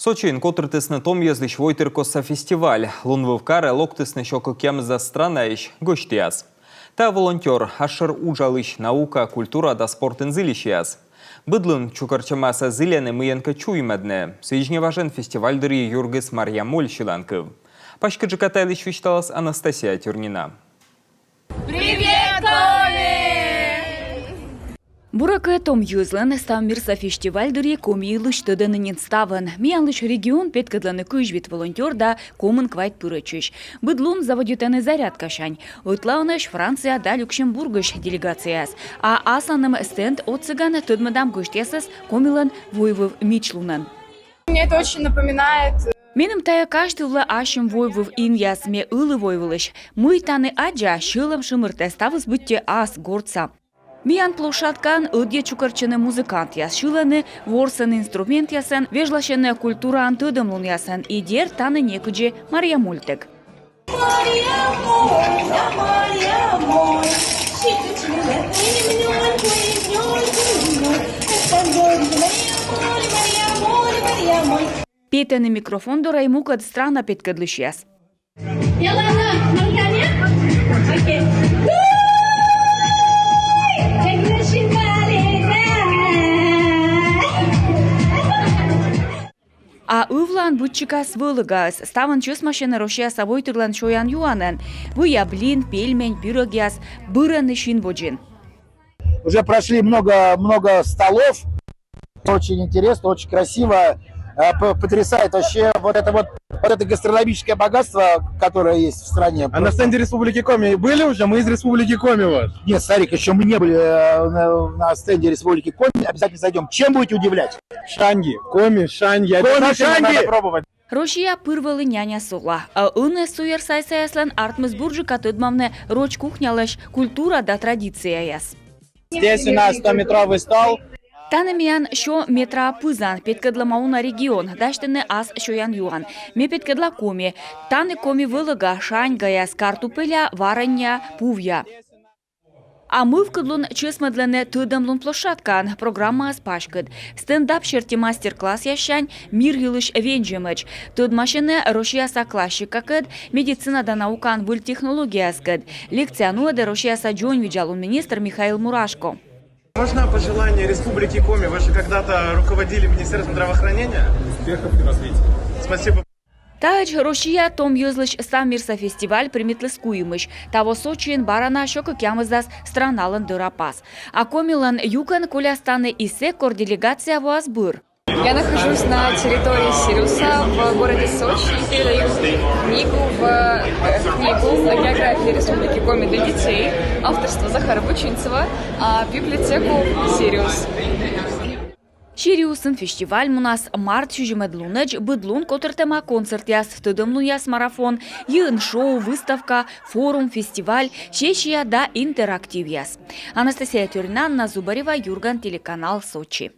Сочин котртысны том езлищ войтыркоса фестиваль. Лунвывкары локтысны шоку кемза странаищ гоштияз. Та волонтер ашыр ужалыш наука, культура да спорт инзылищияз. Быдлын чукарчамаса зыляны мыянка чуймадны. Свежне важен фестивальдыри юргыс Марья Мольщиланков. Пашка джекатайлыш вещталась Анастасия Тюрнина. Привет, Коми! Буракы том юзлан ставмирса фестивальдыри комийлыш тыдынынен ставын. Миянлыш регион петкадланы кыжвит волонтер да комын квайт пырычыш. Быдлун заводютаны зарядка шань. Утлауныш Франция да Люксембургыш делегацияс. А асаным стенд от цыгана тыдмадам гыштесас комилан воевов мичлунан. Мне это очень напоминает... Менім тая каштывла ашым войвов ин ясме ылы войвылыш. Мы таны аджа шылым шымырте ставыз бүтте ас горца. Миян площадкан ыдье чукарчыны музыкант яс шыланы, ворсын инструмент ясын, вежлашыны культура антыдымлун ясын, идер таны некуджи Марья Мультек. Петаны микрофон до раймукад страна петкадлыш яс. А ывлан бутчикас вылыгас, ставан чус машина рошия собой турлан шоян юанен. Вы блин, пельмень, пирог яс, быраны шин боджин. Уже прошли много столов. Очень интересно, очень красиво. Потрясает вообще вот это гастрономическое богатство, которое есть в стране. А на стенде Республики Коми были уже? Мы из Республики Коми вот. Нет, Старик, еще мы не были на стенде Республики Коми. Обязательно зайдем. Чем будете удивлять? Шанги. Коми, шанги. Коми, шанги! Надо пробовать. Рошия пырвалы няня сула. А уны суер сайсаяслан артмыз буржика тыдмамны роч кухнялыш культура да традиция яс. Здесь у нас 100-метровый стол. Танымиян шо метра пызан петкадла мауна регион, даштыны ас шоян юан. Ме петкадла коми, таны коми вылыга, шань гаяс, картупеля, варanya, пувья. А мы вкадлун чесмадлене тыдамлун площадкан, программа аспашкад. Стендап шерти мастер-класс ящань, мир гилыш венджимыч. Тыд машины рошияса классика кад, медицина да наукан выль технология скад. Лекция нуэда рошияса джон виджалун министр Михаил Мурашко. Можно пожелание Республики Коми? Вы же когда-то руководили Министерством здравоохранения. Успехов и развития. Спасибо. Тач Рошия том юзлыш саммирса фестиваль примитлыскуемыш. Того Сочин барана шока кямыздас страналан дырапас. А комилан юкан колястаны исе корделегация вуазбыр. Я нахожусь на территории Сириуса в городе Сочи и передаю книгу о географии Республики Коми для детей, авторства Захара Бучинцева, библиотеку Сириус. Шириусын фестиваль мунас март чужимедлуныч быдлун котыртема концерт яс втыдымлун яс марафон, йын шоу, выставка, форум, фестиваль, шешия да интерактив яс. Анастасия Тюрнина, Анна Зубарева, Юрган, телеканал Сочи.